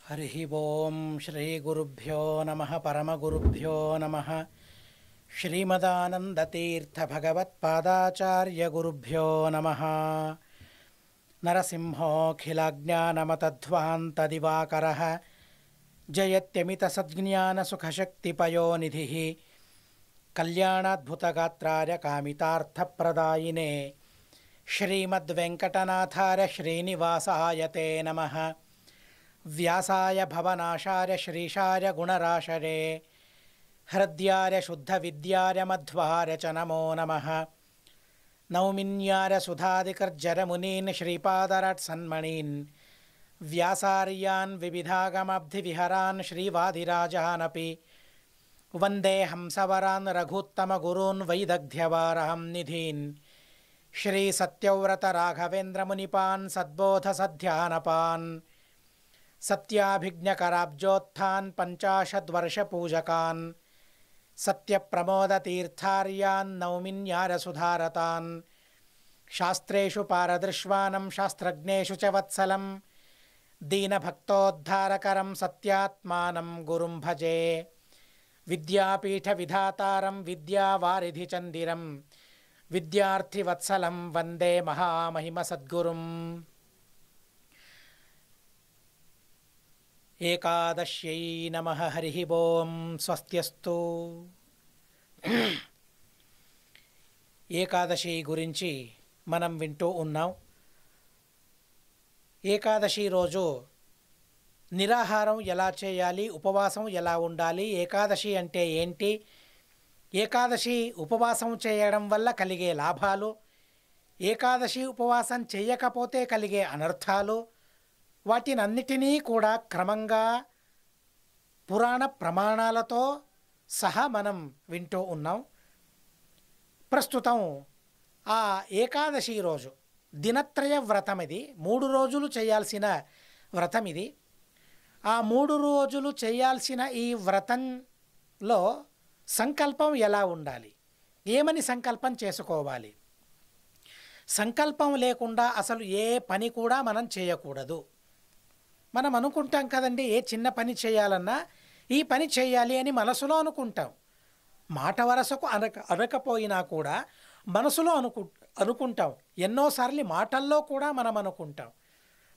हरिः ओं श्रीगुरुभ्यो नमः परमगुरुभ्यो नमः श्रीमदानन्दतीर्थभगवत्पादाचार्यगुरुभ्यो नमः नरसिंहोऽखिलज्ञानमतध्वान्तदिवाकरः जयत्यमितसज्ज्ञानसुखशक्तिपयोनिधिः कल्याणाद्भुतगात्राय कामितार्थप्रदायिने श्रीमद्वेङ्कटनाथाय श्रीनिवासाय ते नमः। व्यासाय भवनाशाय श्रीशाय गुणराशरे हृद्याय शुद्धविद्याय मध्वाय च नमो नमः। नौमिन्याय सुधादिकर्जरमुनीन् श्रीपादरट्सन्मणीन् व्यासार्यान् विविधागमब्धिविहरान् श्रीवादिराजानपि वन्दे हंसवरान् रघुत्तमगुरून् वैदग्ध्यवारहं निधीन् श्रीसत्यव्रतराघवेन्द्रमुनिपान् सद्बोधसध्यानपान् सत्याभिज्ञकराब्जोत्थान् पञ्चाशद्वर्षपूजकान् सत्यप्रमोदतीर्थार्यान् नौमिन्यारसुधारतान् शास्त्रेषु पारदृश्वानं शास्त्रज्ञेषु च वत्सलं दीनभक्तोद्धारकरं सत्यात्मानं गुरुं भजे। विद्यापीठविधातारं विद्यावारिधिचन्दिरं विद्यार्थिवत्सलं वन्दे महामहिमसद्गुरुम्। ఏకాదశ్యై నమః హరిః ఓం స్వస్త్యస్తు। ఏకాదశి గురించి మనం వింటూ ఉన్నాం. ఏకాదశి రోజు నిరాహారం ఎలా చేయాలి, ఉపవాసం ఎలా ఉండాలి, ఏకాదశి అంటే ఏంటి, ఏకాదశి ఉపవాసం చేయడం వల్ల కలిగే లాభాలు, ఏకాదశి ఉపవాసం చేయకపోతే కలిగే అనర్థాలు, వాటినన్నిటినీ కూడా క్రమంగా పురాణ ప్రమాణాలతో సహా మనం వింటూ ఉన్నాం. ప్రస్తుతం ఆ ఏకాదశి రోజు దినత్రయ వ్రతం, ఇది 3 రోజులు చేయాల్సిన వ్రతం. ఇది ఆ 3 రోజులు చేయాల్సిన ఈ వ్రతంలో సంకల్పం ఎలా ఉండాలి, ఏమని సంకల్పం చేసుకోవాలి, సంకల్పం లేకుండా అసలు ఏ పని కూడా మనం చేయకూడదు. మనం అనుకుంటాం కదండి, ఏ చిన్న పని చేయాలన్నా ఈ పని చేయాలి అని మనసులో అనుకుంటాం. మాట వరసకు అనకపోయినా కూడా మనసులో అనుకుంటాం. ఎన్నోసార్లు మాటల్లో కూడా మనం అనుకుంటాం.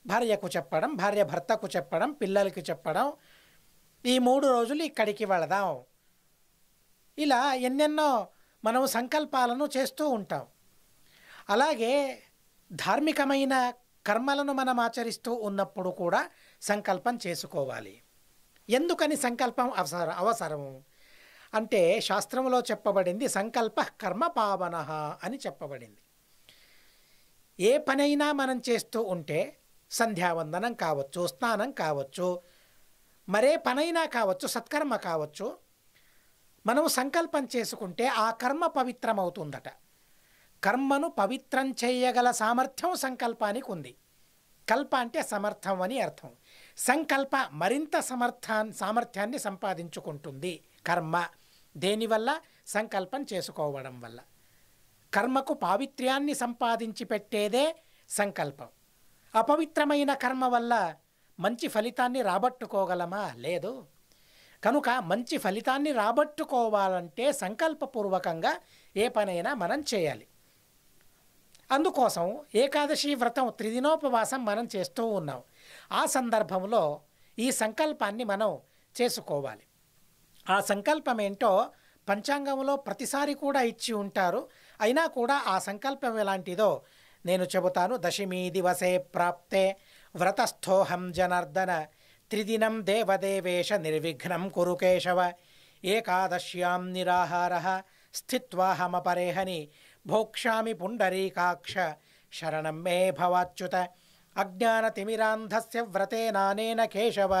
భార్యకు చెప్పడం, భార్య భర్తకు చెప్పడం, పిల్లలకి చెప్పడం, ఈ 3 రోజులు ఇక్కడికి వెళదాం, ఇలా ఎన్నెన్నో మనం సంకల్పాలను చేస్తూ ఉంటాం. అలాగే ధార్మికమైన కర్మలను మనం ఆచరిస్తూ ఉన్నప్పుడు కూడా సంకల్పం చేసుకోవాలి. ఎందుకని సంకల్పం అవసరము అంటే శాస్త్రంలో చెప్పబడింది, సంకల్ప కర్మ పావనః అని చెప్పబడింది. ఏ పనైనా మనం చేస్తూ ఉంటే, సంధ్యావందనం కావచ్చు, స్నానం కావచ్చు, మరే పనైనా కావచ్చు, సత్కర్మ కావచ్చు, మనం సంకల్పం చేసుకుంటే ఆ కర్మ పవిత్రమవుతుందట. కర్మను పవిత్రం చేయగల సామర్థ్యం సంకల్పానికి ఉంది. కల్ప అంటే సమర్థం అని అర్థం. సంకల్ప మరింత సామర్థ్యాన్ని సంపాదించుకుంటుంది కర్మ. దేనివల్ల? సంకల్పం చేసుకోవడం వల్ల. కర్మకు పావిత్ర్యాన్ని సంపాదించి పెట్టేదే సంకల్పం. అపవిత్రమైన కర్మ వల్ల మంచి ఫలితాన్ని రాబట్టుకోగలమా? లేదు. కనుక మంచి ఫలితాన్ని రాబట్టుకోవాలంటే సంకల్పపూర్వకంగా ఏ పనైనా మనం చేయాలి. అందుకోసం ఏకాదశి వ్రతం, త్రిదినోపవాసం మనం చేస్తూ ఉన్నాం. ఆ సందర్భంలో ఈ సంకల్పాన్ని మనం చేసుకోవాలి. ఆ సంకల్పం ఏంటో పంచాంగంలో ప్రతిసారి కూడా ఇచ్చి ఉంటారు. అయినా కూడా ఆ సంకల్పం ఎలాంటిదో నేను చెబుతాను. దశమీ దివసే ప్రాప్తే వ్రతస్థోహం జనార్దన త్రిదినం దేవదేవేశ నిర్విఘ్నం కురు కేశవ ఏకాదశ్యాం నిరాహారః స్థిత్వాహమపరేహని భోక్ష్యామి పుండరీకాక్ష శరణం మే భవాచ్యుత అజ్ఞానతిమిరాంధస్య వ్రతేనానేన కేశవ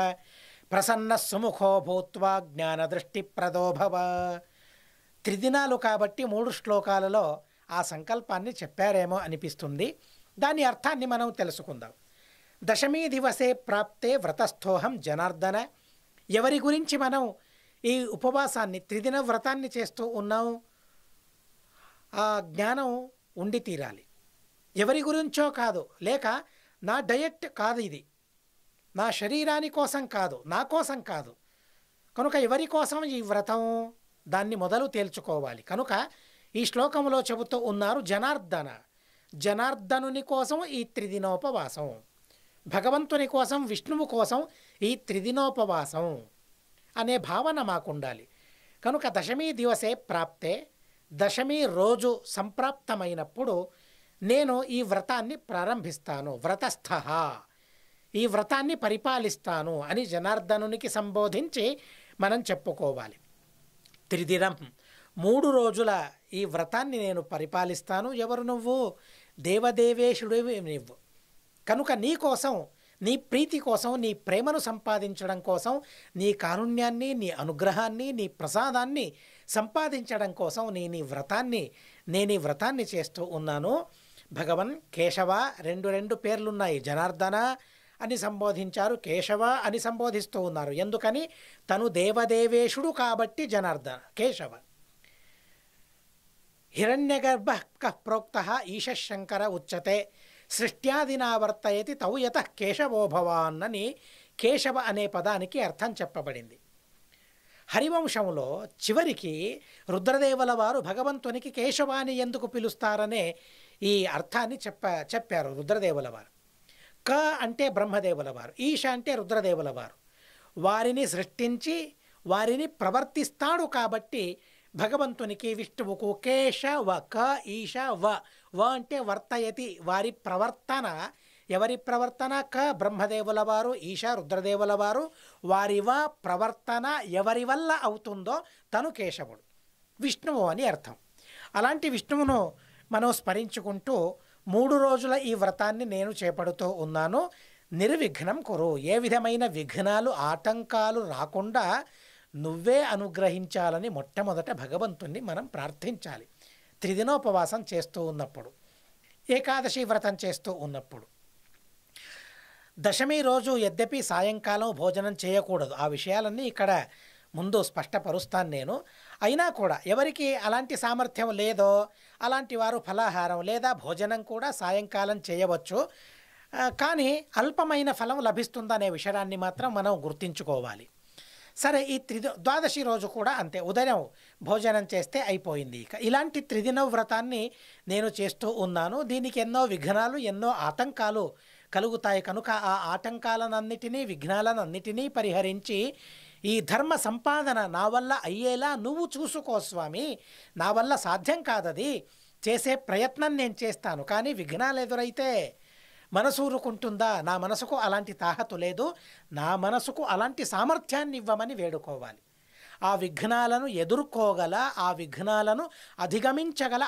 ప్రసన్న సుముఖో భూత్వా జ్ఞానదృష్టిప్రదో భవ. 3 దినాలు కాబట్టి 3 శ్లోకాలలో ఆ సంకల్పాన్ని చెప్పారేమో అనిపిస్తుంది. దాని అర్థాన్ని మనం తెలుసుకుందాం. దశమీ దివసే ప్రాప్తే వ్రతస్థోహం జనార్దన. ఎవరి గురించి మనం ఈ ఉపవాసాన్ని, 3 దిన వ్రతాన్ని చేస్తూ ఉన్నాం? ఆ జ్ఞానం ఉండి తీరాలి. ఎవరి గురించో కాదు, లేక నా డయట్ కాదు ఇది, నా శరీరాని కోసం కాదు, నా కోసం కాదు. కనుక ఎవరి కోసం ఈ వ్రతం, దాన్ని మొదలు తేల్చుకోవాలి. కనుక ఈ శ్లోకంలో చెబుతూ ఉన్నారు జనార్దనుని కోసం ఈ త్రిదినోపవాసం, భగవంతుని కోసం, విష్ణువు కోసం ఈ త్రిదినోపవాసం అనే భావన మాకుండాలి. కనుక దశమీ దివసే ప్రాప్తే, దశమి రోజు సంప్రాప్తమైనప్పుడు నేను ఈ వ్రతాన్ని ప్రారంభిస్తాను, వ్రతస్థ, ఈ వ్రతాన్ని పరిపాలిస్తాను అని జనార్దనునికి సంబోధించి మనం చెప్పుకోవాలి. త్రిదినం 3 రోజుల ఈ వ్రతాన్ని నేను పరిపాలిస్తాను. ఎవరు నువ్వు? దేవదేవేశుడు నువ్వు. కనుక నీ కోసం, నీ ప్రీతి కోసం, నీ ప్రేమను సంపాదించడం కోసం, నీ కారుణ్యాన్ని, నీ అనుగ్రహాన్ని, నీ ప్రసాదాన్ని సంపాదించడం కోసం నేను ఈ వ్రతాన్ని చేస్తూ ఉన్నాను. భగవన్ కేశవ, రెండు పేర్లున్నాయి. జనార్దన అని సంబోధించారు, కేశవ అని సంబోధిస్తూ ఉన్నారు. ఎందుకని? తను దేవదేవేశుడు కాబట్టి జనార్దన, కేశవ. హిరణ్యగర్భ ప్రోక్త ఈశశంకర ఉచ్యతే, సృష్ట్యాదినా వర్తయతి తౌ యతః కేశవో భవాన్ అని కేశవ అనే పదానికి అర్థం చెప్పబడింది. హరివంశంలో చివరికి రుద్రదేవుల వారు భగవంతునికి కేశవాని ఎందుకు పిలుస్తారనే ఈ అర్థాన్ని చెప్పారు రుద్రదేవుల వారు. క అంటే బ్రహ్మదేవుల వారు, ఈశ అంటే రుద్రదేవుల వారు. వారిని సృష్టించి వారిని ప్రవర్తిస్తాడు కాబట్టి భగవంతునికి, విష్ణువుకు కేశవ, క ఈశ వ అంటే వర్తయతి, వారి ప్రవర్తన. ఎవరి ప్రవర్తన? క బ్రహ్మదేవుల వారు, ఈశ రుద్రదేవుల వారు. వారి ప్రవర్తన ఎవరి వల్ల అవుతుందో తను కేశవుడు, విష్ణువు అని అర్థం. అలాంటి విష్ణువును మనం స్మరించుకుంటూ 3 రోజుల ఈ వ్రతాన్ని నేను చేపడుతూ ఉన్నాను. నిర్విఘ్నం కురు, ఏ విధమైన విఘ్నాలు, ఆటంకాలు రాకుండా నువ్వే అనుగ్రహించాలని మొట్టమొదట భగవంతుణ్ణి మనం ప్రార్థించాలి. త్రిదినోపవాసం చేస్తూ ఉన్నప్పుడు, ఏకాదశి వ్రతం చేస్తూ ఉన్నప్పుడు. దశమి రోజు యద్యపి సాయంకాలం భోజనం చేయకూడదు. ఆ విషయాలన్నీ ఇక్కడ ముందు స్పష్టపరుస్తాను నేను. అయినా కూడా ఎవరికి అలాంటి సామర్థ్యం లేదో అలాంటి వారు ఫలాహారం లేదా భోజనం కూడా సాయంకాలం చేయవచ్చు. కానీ అల్పమైన ఫలం లభిస్తుందనే విషయాన్ని మాత్రం మనం గుర్తించుకోవాలి. సరే, ఈ ద్వాదశి రోజు కూడా అంతే, ఉదయం భోజనం చేస్తే అయిపోయింది. ఇక ఇలాంటి త్రిదిన వ్రతాన్ని నేను చేస్తూ ఉన్నాను. దీనికి ఎన్నో విఘ్నాలు, ఎన్నో ఆటంకాలు కలుగుతాయి. కనుక ఆ ఆటంకాలనన్నిటినీ, విఘ్నాలనన్నిటినీ పరిహరించి ఈ ధర్మ సంపాదన నా వల్ల అయ్యేలా నువ్వు చూసుకో స్వామి. నా వల్ల సాధ్యం కాదది, చేసే ప్రయత్నం నేను చేస్తాను. కానీ విఘ్నాలు ఎదురైతే మనసు ఊరుకుంటుందా? నా మనసుకు అలాంటి తాహతు లేదు. నా మనసుకు అలాంటి సామర్థ్యాన్ని ఇవ్వమని వేడుకోవాలి. ఆ విఘ్నాలను ఎదుర్కోగల, ఆ విఘ్నాలను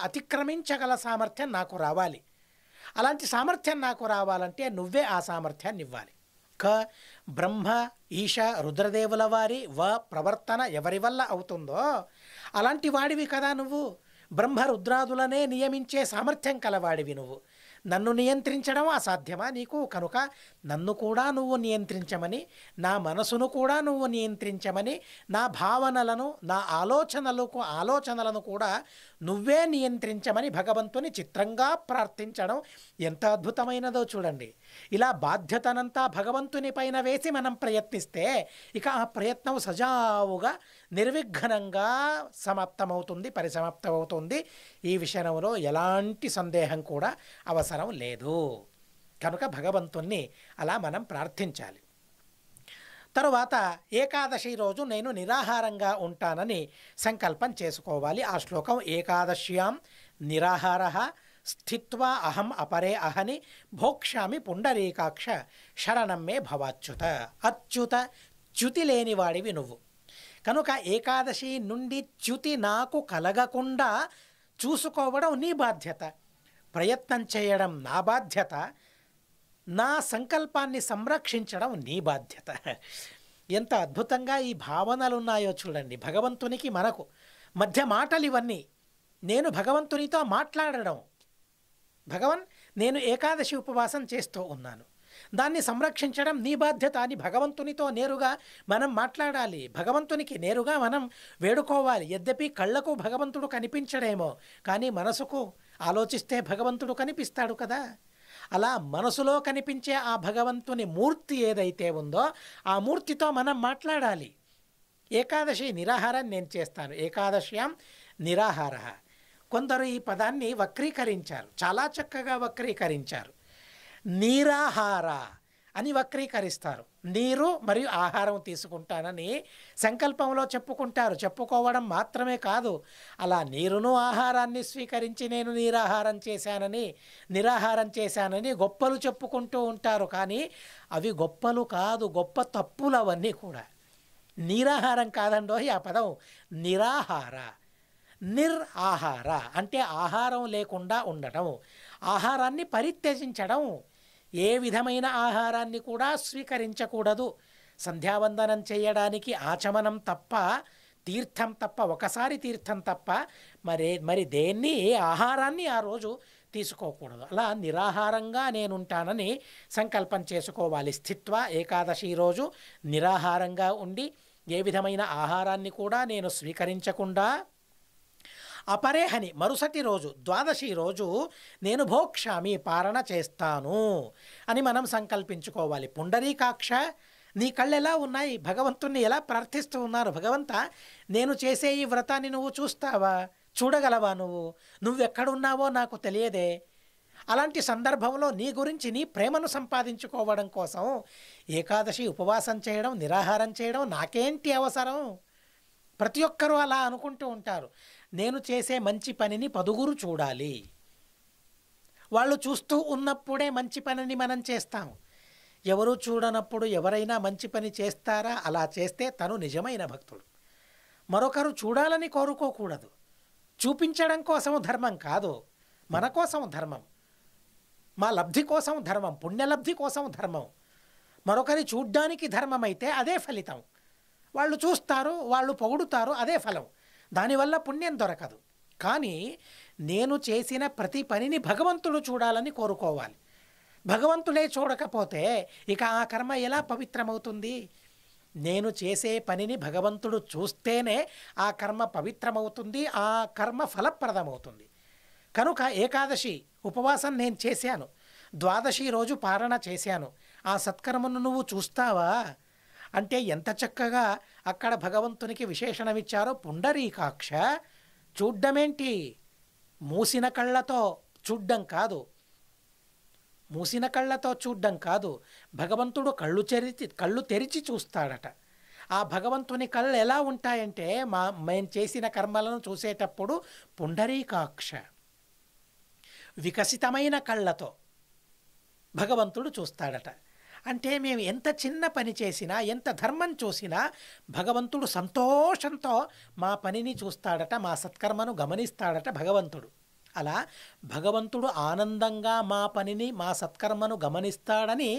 అతిక్రమించగల సామర్థ్యం నాకు రావాలి. అలాంటి సామర్థ్యం నాకు రావాలంటే నువ్వే ఆ సామర్థ్యాన్ని ఇవ్వాలి. బ్రహ్మ, ఈశ, రుద్రదేవుల వారి ప్రవర్తన ఎవరి వల్ల అవుతుందో అలాంటి వాడివి కదా నువ్వు. బ్రహ్మ రుద్రాదులనే నియమించే సామర్థ్యం కలవాడివి నువ్వు. నన్ను నియంత్రించడం అసాధ్యమా నీకు? కనుక నన్ను కూడా నువ్వు నియంత్రించమని, నా మనసును కూడా నువ్వు నియంత్రించమని, నా భావనలను, నా ఆలోచనలను కూడా నువ్వే నియంత్రించమని భగవంతుని చిత్రంగా ప్రార్థించడం ఎంత అద్భుతమైనదో చూడండి. ఇలా బాధ్యతనంతా భగవంతుని పైన వేసి మనం ప్రయత్నిస్తే ఇక ఆ ప్రయత్నం సజావుగా నిర్విఘ్నంగా పరిసమాప్తమవుతుంది. ఈ విషయంలో ఎలాంటి సందేహం కూడా అవసరం లేదు. కనుక భగవంతుణ్ణి అలా మనం ప్రార్థించాలి. తరువాత ఏకాదశి రోజు నేను నిరాహారంగా ఉంటానని సంకల్పం చేసుకోవాలి. ఆ శ్లోకం ఏకాదశ్యాం నిరాహారః స్థిత్వా అహం అపరే అహని భోక్ష్యామి పుండరీకాక్ష శరణం మే భవాచ్యుత. అచ్యుత, చ్యుతి లేనివాడివి నువ్వు. కనుక ఏకాదశి నుండి చ్యుతి నాకు కలగకుండా చూసుకోవడం నీ బాధ్యత, ప్రయత్నం చేయడం నా బాధ్యత, నా సంకల్పాన్ని సంరక్షించడం నీ బాధ్యత. ఎంత అద్భుతంగా ఈ భావనలు ఉన్నాయో చూడండి. భగవంతునికి మనకు మధ్య మాటలు ఇవన్నీ. నేను భగవంతునితో మాట్లాడడం, భగవన్ నేను ఏకాదశి ఉపవాసం చేస్తూ ఉన్నాను, దాన్ని సంరక్షించడం నీ బాధ్యత అని భగవంతునితో నేరుగా మనం మాట్లాడాలి. భగవంతునికి నేరుగా మనం వేడుకోవాలి. యద్యపి కళ్ళకు భగవంతుడు కనిపించడేమో, కానీ మనసుకు ఆలోచిస్తే భగవంతుడు కనిపిస్తాడు కదా. అలా మనసులో కనిపించే ఆ భగవంతుని మూర్తి ఏదైతే ఉందో ఆ మూర్తితో మనం మాట్లాడాలి. ఏకాదశి నిరాహారం నేను చేస్తాను, ఏకాదశ్యాం నిరాహార. కొందరు ఈ పదాన్ని వక్రీకరించారు, చాలా చక్కగా వక్రీకరించారు. నీరాహార అని వక్రీకరిస్తారు. నీరు మరియు ఆహారం తీసుకుంటానని సంకల్పంలో చెప్పుకుంటారు. చెప్పుకోవడం మాత్రమే కాదు, అలా నీరును ఆహారాన్ని స్వీకరించి నేను నిరాహారం చేశానని గొప్పలు చెప్పుకుంటూ ఉంటారు. కానీ అవి గొప్పలు కాదు, గొప్ప తప్పులు అవన్నీ కూడా. నీరాహారం కాదండో ఆ పదం, నిరాహార. ఆహార అంటే ఆహారం లేకుండా ఉండటం, ఆహారాన్ని పరిత్యజించడం. ఏ విధమైన ఆహారాన్ని కూడా స్వీకరించకూడదు. సంధ్యావందనం చేయడానికి ఆచమనం తప్ప, తీర్థం తప్ప, ఒకసారి తీర్థం తప్ప మరి దేన్ని, ఏ ఆహారాన్ని ఆ రోజు తీసుకోకూడదు. అలా నిరాహారంగా నేనుంటానని సంకల్పం చేసుకోవాలి. స్థిత్వ ఏకాదశి రోజు నిరాహారంగా ఉండి ఏ విధమైన ఆహారాన్ని కూడా నేను స్వీకరించకుండా, అపరేహని మరుసటి రోజు ద్వాదశి రోజు నేను భోక్షామి పారణ చేస్తాను అని మనం సంకల్పించుకోవాలి. పుండరీకాక్ష, నీ కళ్ళు ఎలా ఉన్నాయి, భగవంతుణ్ణి ఎలా ప్రార్థిస్తూ ఉన్నారు, భగవంత నేను చేసే ఈ వ్రతాన్ని నువ్వు చూస్తావా, చూడగలవా, నువ్వెక్కడున్నావో నాకు తెలియదే. అలాంటి సందర్భంలో నీ గురించి నీ ప్రేమను సంపాదించుకోవడం కోసం ఏకాదశి ఉపవాసం చేయడం, నిరాహారం చేయడం నాకేంటి అవసరం? ప్రతి ఒక్కరూ అలా అనుకుంటూ ఉంటారు. నేను చేసే మంచి పనిని పదుగురు చూడాలి, వాళ్ళు చూస్తూ ఉన్నప్పుడే మంచి పనిని మనం చేస్తాం. ఎవరు చూడనప్పుడు ఎవరైనా మంచి పని చేస్తారా? అలా చేస్తే తను నిజమైన భక్తుడు. మరొకరు చూడాలని కోరుకోకూడదు. చూపించడం కోసం ధర్మం కాదు, మన కోసం ధర్మం, మా లబ్ధి కోసం ధర్మం, పుణ్యలబ్ధి కోసం ధర్మం. మరొకరి చూడ్డానికి ధర్మం అయితే అదే ఫలితం. వాళ్ళు చూస్తారు, వాళ్ళు పొగుడుతారు, అదే ఫలం. దానివల్ల పుణ్యం దొరకదు. కానీ నేను చేసిన ప్రతి పనిని భగవంతుడు చూడాలని కోరుకోవాలి. భగవంతుడే చూడకపోతే ఇక ఆ కర్మ ఎలా పవిత్రమవుతుంది? నేను చేసే పనిని భగవంతుడు చూస్తేనే ఆ కర్మ పవిత్రమవుతుంది, ఆ కర్మ ఫలప్రదమవుతుంది. కనుక ఏకాదశి ఉపవాసం నేను చేశాను, ద్వాదశి రోజు పారణ చేశాను, ఆ సత్కర్మను నువ్వు చూస్తావా అంటే ఎంత చక్కగా అక్కడ భగవంతునికి విశేషణమిచ్చారో. పుండరీకాక్ష, చూడ్డమేంటి? మూసిన కళ్ళతో చూడ్డం కాదు, మూసిన కళ్ళతో చూడ్డం కాదు, భగవంతుడు కళ్ళు తెరిచి చూస్తాడట. ఆ భగవంతుని కళ్ళు ఎలా ఉంటాయంటే మేము చేసిన కర్మలను చూసేటప్పుడు పుండరీకాక్ష, వికసితమైన కళ్ళతో భగవంతుడు చూస్తాడట. అంటే మేము ఎంత చిన్న పని చేసినా, ఎంత ధర్మం చూసినా భగవంతుడు సంతోషంతో మా పనిని చూస్తాడట, మా సత్కర్మను గమనిస్తాడట భగవంతుడు. అలా భగవంతుడు ఆనందంగా మా పనిని, మా సత్కర్మను గమనిస్తాడని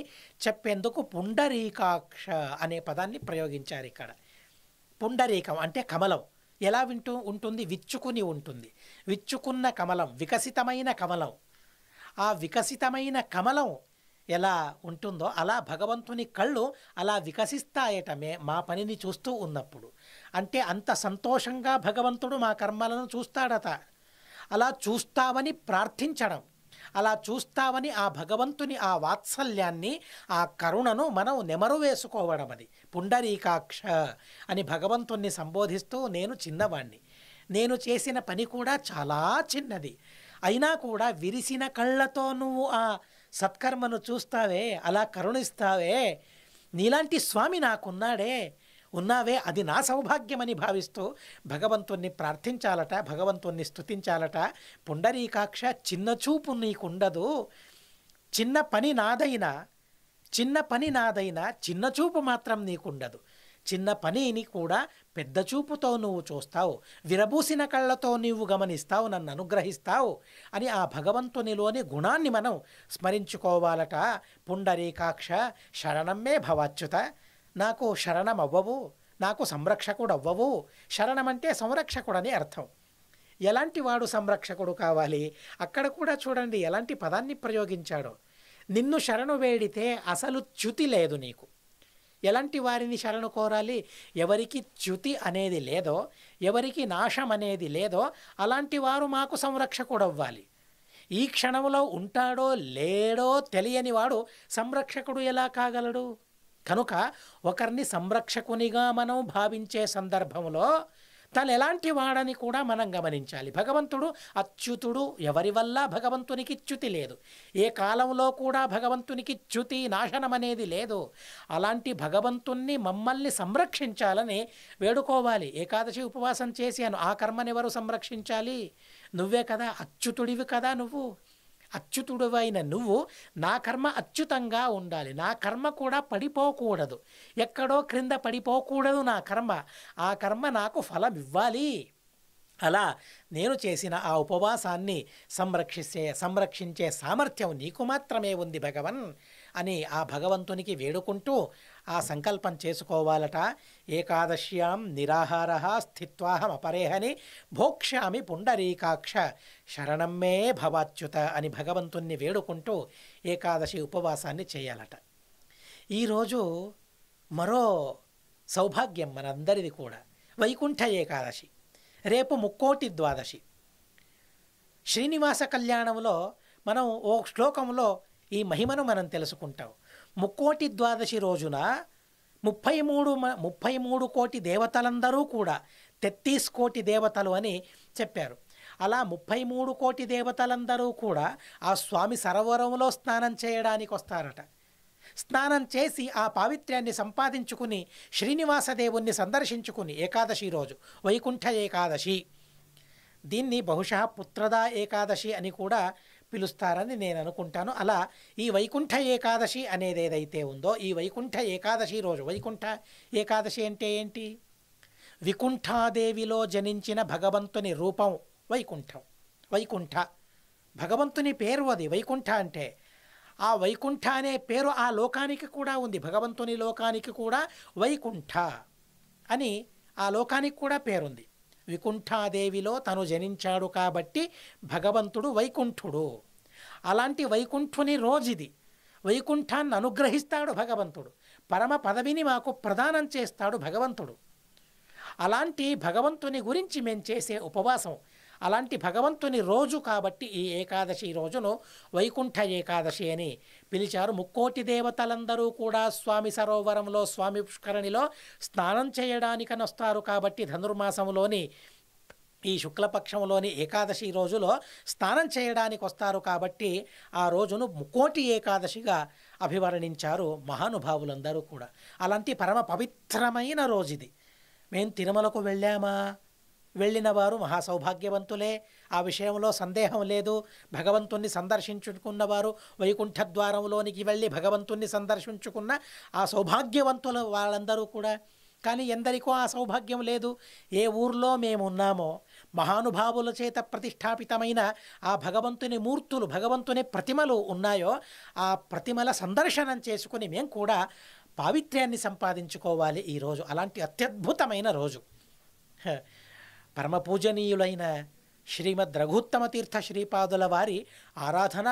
చెప్పేందుకు పుండరీకాక్ష అనే పదాన్ని ప్రయోగించారు ఇక్కడ. పుండరీకం అంటే కమలం. ఎలా ఉంటుంది? విచ్చుకుని ఉంటుంది. విచ్చుకున్న కమలం, వికసితమైన కమలం. ఆ వికసితమైన కమలం ఎలా ఉంటుందో అలా భగవంతుని కళ్ళు అలా వికసిస్తాయట మా పనిని చూస్తూ ఉన్నప్పుడు. అంటే అంత సంతోషంగా భగవంతుడు మా కర్మలను చూస్తాడట. అలా చూస్తావని ప్రార్థించడం, అలా చూస్తావని ఆ భగవంతుని ఆ వాత్సల్యాన్ని, ఆ కరుణను మనం నెమరు వేసుకోవడం, అది పుండరీకాక్ష అని భగవంతుణ్ణి సంబోధిస్తూ నేను చిన్నవాణ్ణి, నేను చేసిన పని కూడా చాలా చిన్నది, అయినా కూడా విరిసిన కళ్ళతో నువ్వు ఆ సత్కర్మను చూస్తావే, అలా కరుణిస్తావే, నీలాంటి స్వామి ఉన్నావే, అది నా సౌభాగ్యమని భావిస్తూ భగవంతుణ్ణి ప్రార్థించాలట, భగవంతుణ్ణి స్తుతించాలట. పుండరీకాక్ష, చిన్న చూపు నీకుండదు, చిన్న పని నాదైనా చిన్న చూపు మాత్రం నీకుండదు. చిన్న పనిని కూడా పెద్ద చూపుతో నువ్వు చూస్తావు, విరబూసిన కళ్ళతో నీవు గమనిస్తావు, నన్ను అనుగ్రహిస్తావు అని ఆ భగవంతునిలోని గుణాన్ని మనం స్మరించుకోవాలట. పుండరీకాక్ష శరణమ్మే భవాచ్యుత, నాకు శరణమవ్వవు, నాకు సంరక్షకుడు అవ్వవు. శరణమంటే సంరక్షకుడని అర్థం. ఎలాంటి వాడు సంరక్షకుడు కావాలి? అక్కడ కూడా చూడండి ఎలాంటి పదాన్ని ప్రయోగించాడో. నిన్ను శరణు వేడితే అసలు చ్యుతి లేదు నీకు. ఎలాంటి వారిని శరణు కోరాలి? ఎవరికి చ్యుతి అనేది లేదో, ఎవరికి నాశం అనేది లేదో అలాంటి వారు మాకు సంరక్షకుడు అవ్వాలి. ఈ క్షణంలో ఉంటాడో లేడో తెలియని వాడు సంరక్షకుడు ఎలా కాగలడు? కనుక ఒకరిని సంరక్షకునిగా మనం భావించే సందర్భంలో తను ఎలాంటి వాడని కూడా మనం గమనించాలి. భగవంతుడు అచ్యుతుడు, ఎవరి వల్ల భగవంతునికి చ్యుతి లేదు. ఏ కాలంలో కూడా భగవంతునికి చ్యుతి నాశనం అనేది లేదు. అలాంటి భగవంతుణ్ణి మమ్మల్ని సంరక్షించాలని వేడుకోవాలి. ఏకాదశి ఉపవాసం చేశాను, ఆ కర్మనెవరు సంరక్షించాలి? నువ్వే కదా, అచ్యుతుడివి కదా నువ్వు. అచ్యుతుడివైన నువ్వు నా కర్మ అచ్యుతంగా ఉండాలి, నా కర్మ కూడా పడిపోకూడదు, ఎక్కడో క్రింద పడిపోకూడదు నా కర్మ. ఆ కర్మ నాకు ఫలం ఇవ్వాలి. అలా నేను చేసిన ఆ ఉపవాసాన్ని సంరక్షించే సామర్థ్యం నీకు మాత్రమే ఉంది భగవన్ అని ఆ భగవంతునికి వేడుకుంటూ ఆ సంకల్పం చేసుకోవాలట. ఏకాదశ్యాం నిరాహార స్థిత్వాహం అపరేహని భోక్ష్యామి పుండరీకాక్ష శరణం మే భవాచ్యుత అని భగవంతుణ్ణి వేడుకుంటూ ఏకాదశి ఉపవాసాన్ని చేయాలట. ఈరోజు మరో సౌభాగ్యం మనందరిది కూడా, వైకుంఠ ఏకాదశి. రేపు ముక్కోటి ద్వాదశి. శ్రీనివాస కళ్యాణంలో మనం ఓ శ్లోకంలో ఈ మహిమను మనం తెలుసుకుంటాం. ముక్కోటి ద్వాదశి రోజున 33 కోటి దేవతలందరూ కూడా 33 కోటి దేవతలు అని చెప్పారు. అలా 33 కోటి దేవతలందరూ కూడా ఆ స్వామి సరోవరంలో స్నానం చేయడానికి వస్తారట. స్నానం చేసి ఆ పావిత్ర్యాన్ని సంపాదించుకుని శ్రీనివాస దేవుణ్ణి సందర్శించుకుని ఏకాదశి రోజు వైకుంఠ ఏకాదశి, దీన్ని బహుశా పుత్రదా ఏకాదశి అని కూడా పిలుస్తారని నేను అనుకుంటాను. అలా ఈ వైకుంఠ ఏకాదశి అనేది ఏదైతే ఉందో, ఈ వైకుంఠ ఏకాదశి రోజు, వైకుంఠ ఏకాదశి అంటే ఏంటి? వికుంఠాదేవిలో జనించిన భగవంతుని రూపం వైకుంఠం. వైకుంఠ భగవంతుని పేరు, అది వైకుంఠ అంటే. ఆ వైకుంఠ అనే పేరు ఆ లోకానికి కూడా ఉంది. భగవంతుని లోకానికి కూడా వైకుంఠ అని ఆ లోకానికి కూడా పేరుంది. వికుంఠాదేవిలో తను జనించాడు కాబట్టి భగవంతుడు వైకుంఠుడు. అలాంటి వైకుంఠుని రోజుది. వైకుంఠాన్ని అనుగ్రహిస్తాడు భగవంతుడు, పరమ పదవిని మాకు ప్రదానం చేస్తాడు భగవంతుడు. అలాంటి భగవంతుని గురించి మేము చేసే ఉపవాసం, అలాంటి భగవంతుని రోజు కాబట్టి ఈ ఏకాదశి రోజును వైకుంఠ ఏకాదశి అని పిలిచారు. ముక్కోటి దేవతలందరూ కూడా స్వామి సరోవరంలో, స్వామి పుష్కరిణిలో స్నానం చేయడానికని వస్తారు కాబట్టి ధనుర్మాసంలోని ఈ శుక్లపక్షంలోని ఏకాదశి రోజులో స్నానం చేయడానికి వస్తారు కాబట్టి ఆ రోజును ముక్కోటి ఏకాదశిగా అభివర్ణించారు మహానుభావులందరూ కూడా. అలాంటి పరమ పవిత్రమైన రోజు ఇది. మేము తిరుమలకు వెళ్ళామా? వెళ్ళిన వారు మహాసౌభాగ్యవంతులే, ఆ విషయంలో సందేహం లేదు. భగవంతుణ్ణి సందర్శించుకున్నవారు వైకుంఠ ద్వారంలోనికి వెళ్ళి భగవంతుణ్ణి సందర్శించుకున్న ఆ సౌభాగ్యవంతుల వాళ్ళందరూ కూడా. కానీ ఎందరికో ఆ సౌభాగ్యం లేదు. ఏ ఊర్లో మేము ఉన్నామో, మహానుభావుల చేత ప్రతిష్టాపితమైన ఆ భగవంతుని మూర్తులు, భగవంతుని ప్రతిమలు ఉన్నాయో, ఆ ప్రతిమల సందర్శనం చేసుకుని మేము కూడా పావిత్ర్యాన్ని సంపాదించుకోవాలి ఈరోజు. అలాంటి అత్యద్భుతమైన రోజు. పరమ పూజనీయులైన శ్రీమద్ రఘుత్తమ తీర్థ శ్రీపాదుల వారి ఆరాధన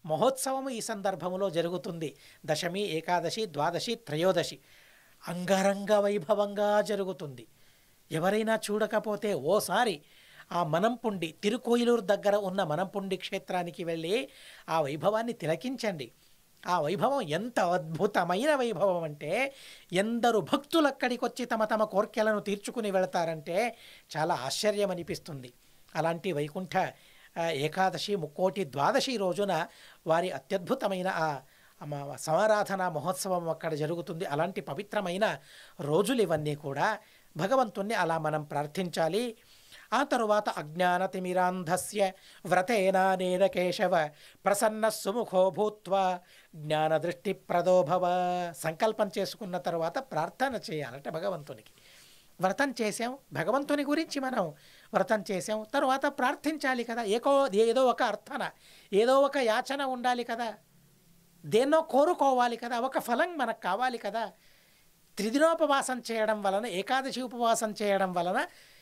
మహోత్సవము ఈ సందర్భంలో జరుగుతుంది. దశమి, ఏకాదశి, ద్వాదశి, త్రయోదశి అంగరంగ వైభవంగా జరుగుతుంది. ఎవరైనా చూడకపోతే ఓసారి ఆ మనంపుండి, తిరుకోయిలూరు దగ్గర ఉన్న మనంపుండి క్షేత్రానికి వెళ్ళి ఆ వైభవాన్ని తిలకించండి. ఆ వైభవం ఎంత అద్భుతమైన వైభవం అంటే, ఎందరు భక్తులు అక్కడికి వచ్చి తమ తమ కోర్కెలను తీర్చుకుని వెళతారంటే చాలా ఆశ్చర్యం అనిపిస్తుంది. అలాంటి వైకుంఠ ఏకాదశి, ముక్కోటి ద్వాదశి రోజున వారి అత్యద్భుతమైన ఆ సమారాధన మహోత్సవం అక్కడ జరుగుతుంది. అలాంటి పవిత్రమైన రోజులు ఇవన్నీ కూడా. భగవంతుణ్ణి అలా మనం ప్రార్థించాలి. ఆ తరువాత అజ్ఞానతిమిరాంధస్య వ్రతేనానేన కేశవ ప్రసన్న సుముఖో భూత్వా జ్ఞానదృష్టి ప్రదోభవ. సంకల్పం చేసుకున్న తర్వాత ప్రార్థన చేయాలంటే భగవంతునికి. వ్రతం చేసాం, భగవంతుని గురించి మనం వ్రతం చేసాం, తర్వాత ప్రార్థించాలి కదా. ఏదో ఒక అర్థన, ఏదో ఒక యాచన ఉండాలి కదా, దేన్నో కోరుకోవాలి కదా, ఒక ఫలం మనకు కావాలి కదా. త్రిదినోపవాసం చేయడం వలన, ఏకాదశి ఉపవాసం చేయడం వలన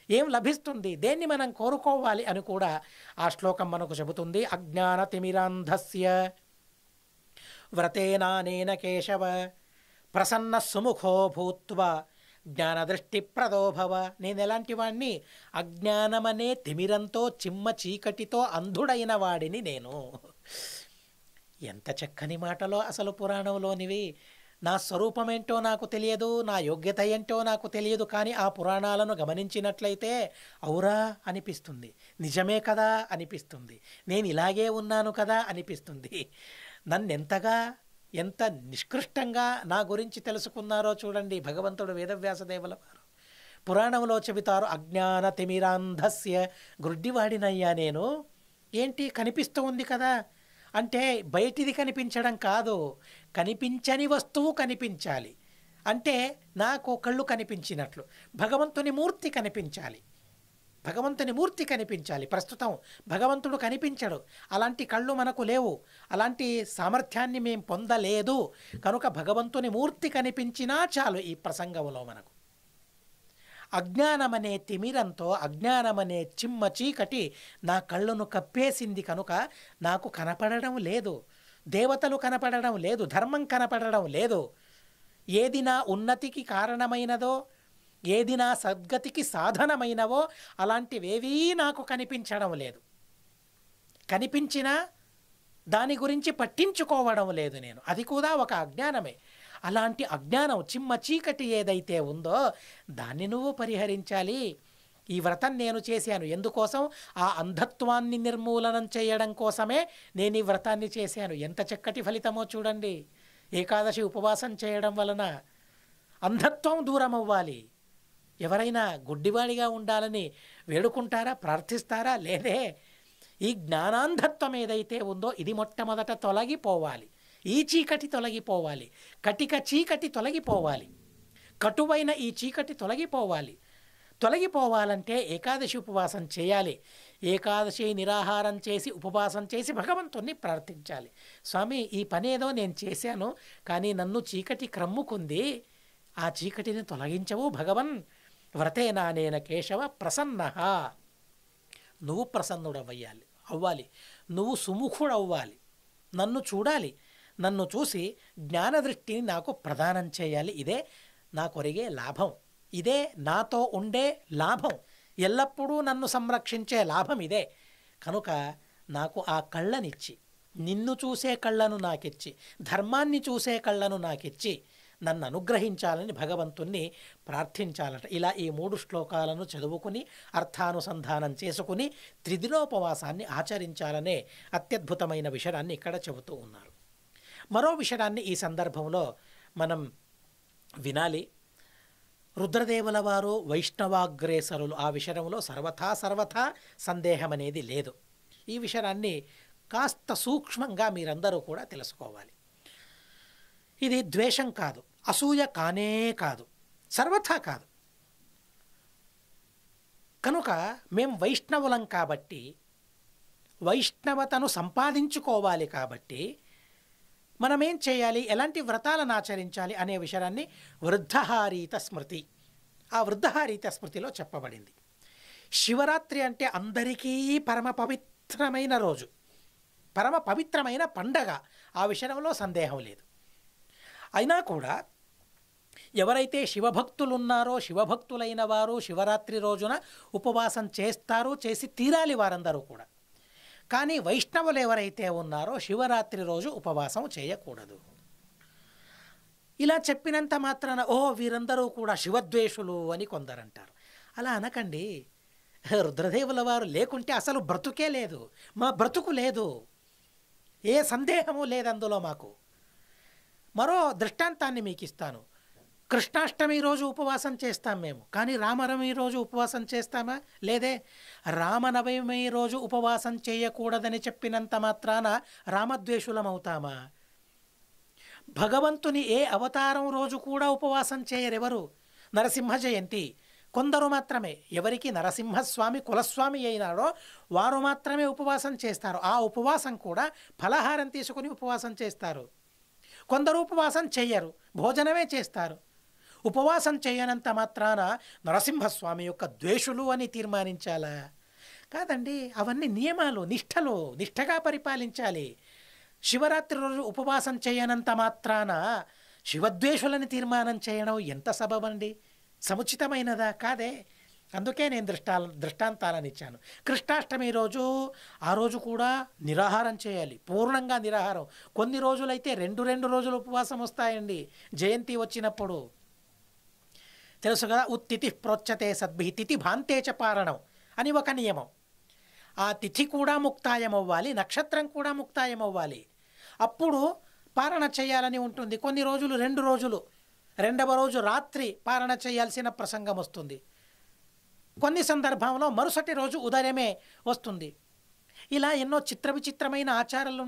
ఏం లభిస్తుంది, దేన్ని మనం కోరుకోవాలి అని కూడా ఆ శ్లోకం మనకు చెబుతుంది. అజ్ఞాన తిమిరాంధస్య వ్రతేనానేన కేశవ ప్రసన్న సుముఖో భూత్వా జ్ఞానదృష్టి ప్రదోభవ. నేను ఎలాంటి వాడిని? అజ్ఞానమనే తిమిరంతో చిమ్మ చీకటితో అంధుడైన వాడిని నేను. ఎంత చక్కని మాటలో అసలు పురాణంలోనివి. నా స్వరూపమేంటో నాకు తెలియదు, నా యోగ్యత ఏంటో నాకు తెలియదు, కానీ ఆ పురాణాలను గమనించినట్లయితే ఔరా అనిపిస్తుంది, నిజమే కదా అనిపిస్తుంది, నేను ఇలాగే ఉన్నాను కదా అనిపిస్తుంది. నన్నెంతగా ఎంత నిష్కృష్టంగా నా గురించి తెలుసుకున్నారో చూడండి భగవంతుడు వేదవ్యాసదేవుల వారు. పురాణంలో చెబుతారు, అజ్ఞాన తిమిరాంధస్య, గుడ్డివాడినయ్యా నేను. ఏంటి కనిపిస్తూ ఉంది కదా అంటే బయటిది కనిపించడం కాదు, కనిపించని వస్తువు కనిపించాలి. అంటే నాకు కళ్ళు కనిపించినట్లు భగవంతుని మూర్తి కనిపించాలి, భగవంతుని మూర్తి కనిపించాలి. ప్రస్తుతం భగవంతుడు కనిపించడు, అలాంటి కళ్ళు మనకు లేవు, అలాంటి సామర్థ్యాన్ని మేము పొందలేదు. కనుక భగవంతుని మూర్తి కనిపించినా చాలు ఈ ప్రసంగంలో మనకు. అజ్ఞానమనే తిమిరంతో, అజ్ఞానమనే చిమ్మ చీకటి నా కళ్ళను కప్పేసింది కనుక నాకు కనపడడం లేదు, దేవతలు కనపడడం లేదు, ధర్మం కనపడడం లేదు. ఏది నా ఉన్నతికి కారణమైనదో, ఏది నా సద్గతికి సాధనమైనవో అలాంటివేవీ నాకు కనిపించడం లేదు. కనిపించినా దాని గురించి పట్టించుకోవడం లేదు నేను. అది కూడా ఒక అజ్ఞానమే. అలాంటి అజ్ఞానం చిమ్మ చీకటి ఏదైతే ఉందో దాన్ని నువ్వు పరిహరించాలి. ఈ వ్రతం నేను చేశాను ఎందుకోసం? ఆ అంధత్వాన్ని నిర్మూలనం చేయడం కోసమే నేను ఈ వ్రతాన్ని చేశాను. ఎంత చక్కటి ఫలితమో చూడండి. ఏకాదశి ఉపవాసం చేయడం వలన అంధత్వం దూరం అవ్వాలి. ఎవరైనా గుడ్డివాడిగా ఉండాలని వేడుకుంటారా, ప్రార్థిస్తారా? లేదే. ఈ జ్ఞానాంధత్వం ఏదైతే ఉందో ఇది మొట్టమొదట తొలగిపోవాలి. ఈ చీకటి తొలగిపోవాలి, కటిక చీకటి తొలగిపోవాలి, కటువైన ఈ చీకటి తొలగిపోవాలి. తొలగిపోవాలంటే ఏకాదశి ఉపవాసం చేయాలి. ఏకాదశి నిరాహారం చేసి ఉపవాసం చేసి భగవంతుణ్ణి ప్రార్థించాలి. స్వామి, ఈ పనేదో నేను చేశాను, కానీ నన్ను చీకటి క్రమ్ముకుంది, ఆ చీకటిని తొలగించవు భగవన్. వ్రతేనా నేన కేశవ ప్రసన్న. నువ్వు ప్రసన్నుడవ్వాలి, నువ్వు సుముఖుడవ్వాలి, నన్ను చూడాలి, నన్ను చూసి జ్ఞానదృష్టిని నాకు ప్రదానం చేయాలి. ఇదే నా కొరిగే లాభం, ఇదే నాతో ఉండే లాభం, ఎల్లప్పుడూ నన్ను సంరక్షించే లాభం ఇదే. కనుక నాకు ఆ కళ్ళనిచ్చి, నిన్ను చూసే కళ్ళను నాకిచ్చి, ధర్మాన్ని చూసే కళ్ళను నాకిచ్చి నన్ను అనుగ్రహించాలని భగవంతుణ్ణి ప్రార్థించాలట. ఇలా ఈ 3 శ్లోకాలను చదువుకుని అర్థానుసంధానం చేసుకుని త్రిదినోపవాసాన్ని ఆచరించాలనే అత్యద్భుతమైన విషయాన్ని ఇక్కడ చెబుతూ ఉన్నారు. మరో విషయాన్ని ఈ సందర్భంలో మనం వినాలి. రుద్రదేవుల వారు వైష్ణవాగ్రేసరులు, ఆ విషయంలో సర్వథా సందేహం అనేది లేదు. ఈ విషయాన్ని కాస్త సూక్ష్మంగా మీరందరూ కూడా తెలుసుకోవాలి. ఇది ద్వేషం కాదు, అసూయ కానే కాదు, సర్వథా కాదు. కనుక మేము వైష్ణవులం కాబట్టి, వైష్ణవతను సంపాదించుకోవాలి కాబట్టి మనమేం చేయాలి, ఎలాంటి వ్రతాలను ఆచరించాలి అనే విషయాన్ని వృద్ధహారీత స్మృతి, ఆ వృద్ధహారీత స్మృతిలో చెప్పబడింది. శివరాత్రి అంటే అందరికీ పరమ పవిత్రమైన రోజు, పరమ పవిత్రమైన పండగ, ఆ విషయంలో సందేహం లేదు. అయినా కూడా ఎవరైతే శివభక్తులు ఉన్నారో, శివభక్తులైన వారు శివరాత్రి రోజున ఉపవాసం చేస్తారు, చేసి తీరాలి వారందరూ కూడా. కానీ వైష్ణవులు ఎవరైతే ఉన్నారో శివరాత్రి రోజు ఉపవాసం చేయకూడదు. ఇలా చెప్పినంత మాత్రాన వీరందరూ కూడా శివద్వేషులు అని కొందరంటారు. అలా అనకండి. రుద్రదేవుల వారు లేకుంటే అసలు బ్రతుకే లేదు, మా బ్రతుకు లేదు, ఏ సందేహము లేదందులో మాకు. మరో దృష్టాంతాన్ని మీకు ఇస్తాను. కృష్ణాష్టమి రోజు ఉపవాసం చేస్తాం మేము, కానీ రామనవమి రోజు ఉపవాసం చేస్తామా? లేదే. రామనవమి రోజు ఉపవాసం చేయకూడదని చెప్పినంత మాత్రాన రామద్వేషులం అవుతామా? భగవంతుని ఏ అవతారం రోజు కూడా ఉపవాసం చేయరెవరు. నరసింహ జయంతి కొందరు మాత్రమే, ఎవరికి నరసింహస్వామి కులస్వామి అయినాడో వారు మాత్రమే ఉపవాసం చేస్తారు. ఆ ఉపవాసం కూడా ఫలహారం తీసుకుని ఉపవాసం చేస్తారు. కొందరు ఉపవాసం చెయ్యరు, భోజనమే చేస్తారు. ఉపవాసం చేయనంత మాత్రాన నరసింహస్వామి యొక్క ద్వేషులు అని తీర్మానించాలా? కాదండి. అవన్నీ నియమాలు, నిష్ఠగా పరిపాలించాలి. శివరాత్రి రోజు ఉపవాసం చేయనంత మాత్రాన శివద్వేషులని తీర్మానం చేయడం ఎంత సబబండి? సముచితమైనదా? కాదే. అందుకే నేను దృష్టాంతాలను ఇచ్చాను. కృష్ణాష్టమి రోజు ఆ రోజు కూడా నిరాహారం చేయాలి, పూర్ణంగా నిరాహారం. కొన్ని రోజులైతే 2 రోజులు ఉపవాసం వస్తాయండి జయంతి వచ్చినప్పుడు. తెలుసు కదా, ఉత్తిథి ప్రోచ్యతే సద్భి తిథి భాంతేచ పారణం అని ఒక నియమం. ఆ తిథి కూడా ముక్తాయం అవ్వాలి, నక్షత్రం కూడా ముక్తాయం అవ్వాలి, అప్పుడు పారణ చేయాలని ఉంటుంది. కొన్ని రోజులు 2 రోజులు, 2వ రోజు రాత్రి పారణ చేయాల్సిన ప్రసంగం వస్తుంది. కొన్ని సందర్భంలో మరుసటి రోజు ఉదయమే వస్తుంది. ఇలా ఎన్నో విచిత్రమైన ఆచారాలు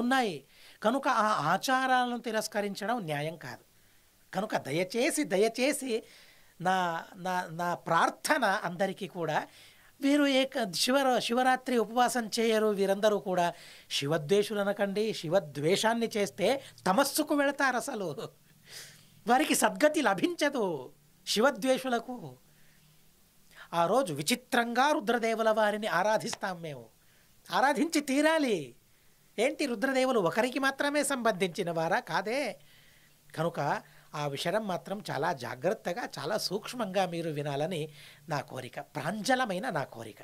ఉన్నాయి. కనుక ఆ ఆచారాలను తిరస్కరించడం న్యాయం కాదు. కనుక దయచేసి నా నా నా ప్రార్థన అందరికీ కూడా, వీరు శివరాత్రి ఉపవాసం చేయరు, వీరందరూ కూడా శివద్వేషులు అనకండి. శివద్వేషాన్ని చేస్తే తమస్సుకు వెళతారు, అసలు వారికి సద్గతి లభించదు శివద్వేషులకు. ఆ రోజు విచిత్రంగా రుద్రదేవుల వారిని ఆరాధిస్తాం మేము, ఆరాధించి తీరాలి. ఏంటి, రుద్రదేవులు ఒకరికి మాత్రమే సంబంధించిన వారా? కాదే. కనుక ఆ విషయం మాత్రం చాలా జాగ్రత్తగా, చాలా సూక్ష్మంగా మీరు వినాలని నా కోరిక, ప్రాంజలమైన నా కోరిక.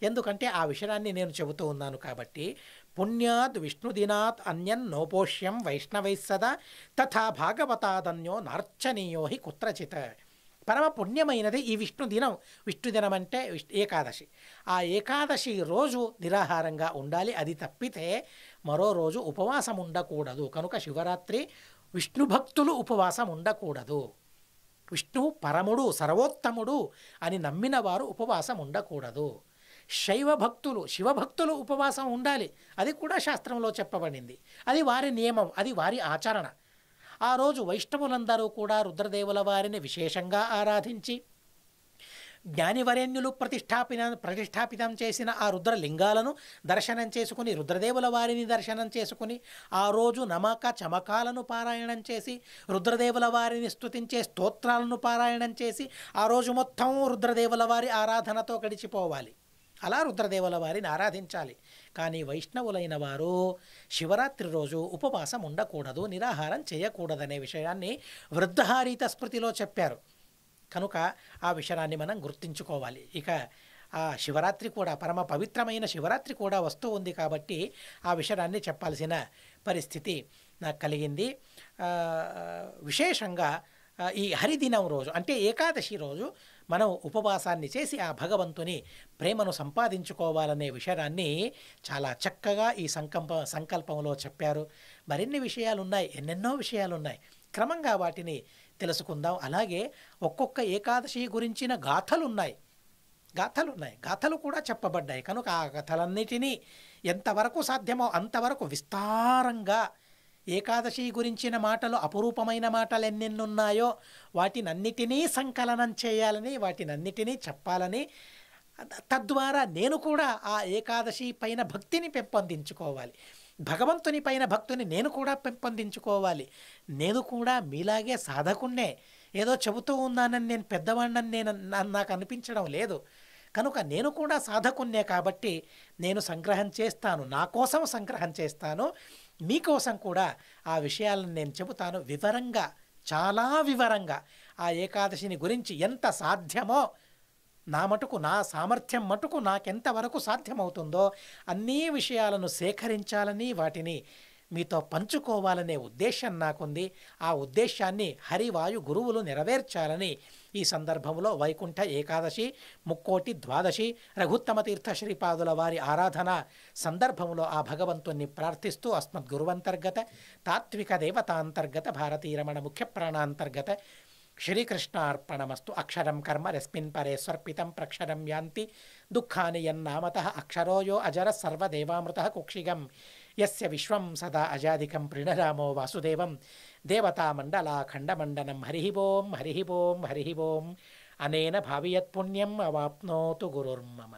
ఎందుకంటే ఆ విషయాన్ని నేను చెబుతూ ఉన్నాను కాబట్టి. పుణ్యాద్ విష్ణుదినాత్ అన్యన్ నోపోష్యం వైష్ణవైస్సదా తథా భాగవతాదన్యో నార్చనీయో హి కుత్రచిత్. పరమ పుణ్యమైనది ఈ విష్ణుదినం. విష్ణుదినం అంటే ఏకాదశి. ఆ ఏకాదశి రోజు నిరాహారంగా ఉండాలి. అది తప్పితే మరో రోజు ఉపవాసం ఉండకూడదు. కనుక శివరాత్రి విష్ణు భక్తులు ఉపవాసం ఉండకూడదు. విష్ణు పరముడు, సర్వోత్తముడు అని నమ్మిన వారు ఉపవాసం ఉండకూడదు. శైవ భక్తులు, శివభక్తులు ఉపవాసం ఉండాలి. అది కూడా శాస్త్రంలో చెప్పబడింది. అది వారి నియమం, అది వారి ఆచరణ. ఆ రోజు వైష్ణవులందరూ కూడా రుద్రదేవుల వారిని విశేషంగా ఆరాధించి, జ్ఞానివరేణ్యులు ప్రతిష్టాపితం చేసిన ఆ రుద్రలింగాలను దర్శనం చేసుకుని, రుద్రదేవుల వారిని దర్శనం చేసుకుని, ఆ రోజు నమక చమకాలను పారాయణం చేసి, రుద్రదేవుల వారిని స్తుతించే స్తోత్రాలను పారాయణం చేసి, ఆ రోజు మొత్తం రుద్రదేవుల వారి ఆరాధనతో గడిచిపోవాలి. అలా రుద్రదేవుల వారిని ఆరాధించాలి. కానీ వైష్ణవులైన వారు శివరాత్రి రోజు ఉపవాసం ఉండకూడదు, నిరాహారం చేయకూడదనే విషయాన్ని వృద్ధహారీత స్మృతిలో చెప్పారు. కనుక ఆ విషయాన్ని మనం గుర్తుంచుకోవాలి. ఇక ఆ శివరాత్రి కూడా, పరమ పవిత్రమైన శివరాత్రి కూడా వస్తూ ఉంది కాబట్టి ఆ విషయాన్ని చెప్పాల్సిన పరిస్థితి నాకు కలిగింది. విశేషంగా ఈ హరిదినం రోజు అంటే ఏకాదశి రోజు మనం ఉపవాసాన్ని చేసి ఆ భగవంతుని ప్రేమను సంపాదించుకోవాలనే విషయాన్ని చాలా చక్కగా ఈ సంకల్పంలో చెప్పారు. మరిన్ని విషయాలు ఉన్నాయి, ఎన్నెన్నో విషయాలు ఉన్నాయి. క్రమంగా వాటిని తెలుసుకుందాం. అలాగే ఒక్కొక్క ఏకాదశి గురించిన గాథలు కూడా చెప్పబడ్డాయి. కనుక ఆ కథలన్నిటినీ ఎంతవరకు సాధ్యమో అంతవరకు విస్తారంగా, ఏకాదశి గురించిన మాటలు, అపురూపమైన మాటలు ఎన్నెన్నున్నాయో వాటినన్నిటినీ సంకలనం చేయాలని, వాటినన్నిటినీ చెప్పాలని, తద్వారా నేను కూడా ఆ ఏకాదశి పైన భక్తిని పెంపొందించుకోవాలి. భగవంతుని పైన భక్తుని నేను కూడా పెంపొందించుకోవాలి. నేను కూడా మీలాగే సాధకున్నే. ఏదో చెబుతూ ఉన్నానని నేను పెద్దవాడినని నాకు అనిపించడం లేదు. కనుక నేను కూడా సాధకున్నే కాబట్టి నేను సంగ్రహం చేస్తాను, నా కోసం సంగ్రహం చేస్తాను. మీకోసం కూడా ఆ విషయాలను నేను చెబుతాను వివరంగా, చాలా వివరంగా. ఆ ఏకాదశిని గురించి ఎంత సాధ్యమో, నా మటుకు, నా సామర్థ్యం మటుకు నాకెంతవరకు సాధ్యమవుతుందో అన్ని విషయాలను సేకరించాలని, వాటిని మీతో పంచుకోవాలనే ఉద్దేశం నాకుంది. ఆ ఉద్దేశాన్ని హరివాయు గురువులు నెరవేర్చాలని ఈ సందర్భంలో వైకుంఠ ఏకాదశి, ముక్కోటి ద్వాదశి, రఘుత్తమ తీర్థ శ్రీపాదుల వారి ఆరాధన సందర్భంలో ఆ భగవంతుణ్ణి ప్రార్థిస్తూ అస్మద్గురువంతర్గత తాత్విక దేవతాంతర్గత భారతీరమణ ముఖ్య ప్రాణాంతర్గత శ్రీకృష్ణార్పణమస్తు. అక్షరం కర్మ రస్మిన్ పరే స్వర్పితం ప్రక్షరం యాంతి దుఃఖాని యన్నామతః అక్షరో యో అజర సర్వదేవామృతః కుక్షిగం యస్య విశ్వం సదా అజాదికం ప్రణరామో వాసుదేవం దేవతామండలాఖండమండనం. హరి ఓం హరి ఓం హరి ఓం. అనేన భావియత్ పుణ్యం అవాప్నోతు గురుర్మమ.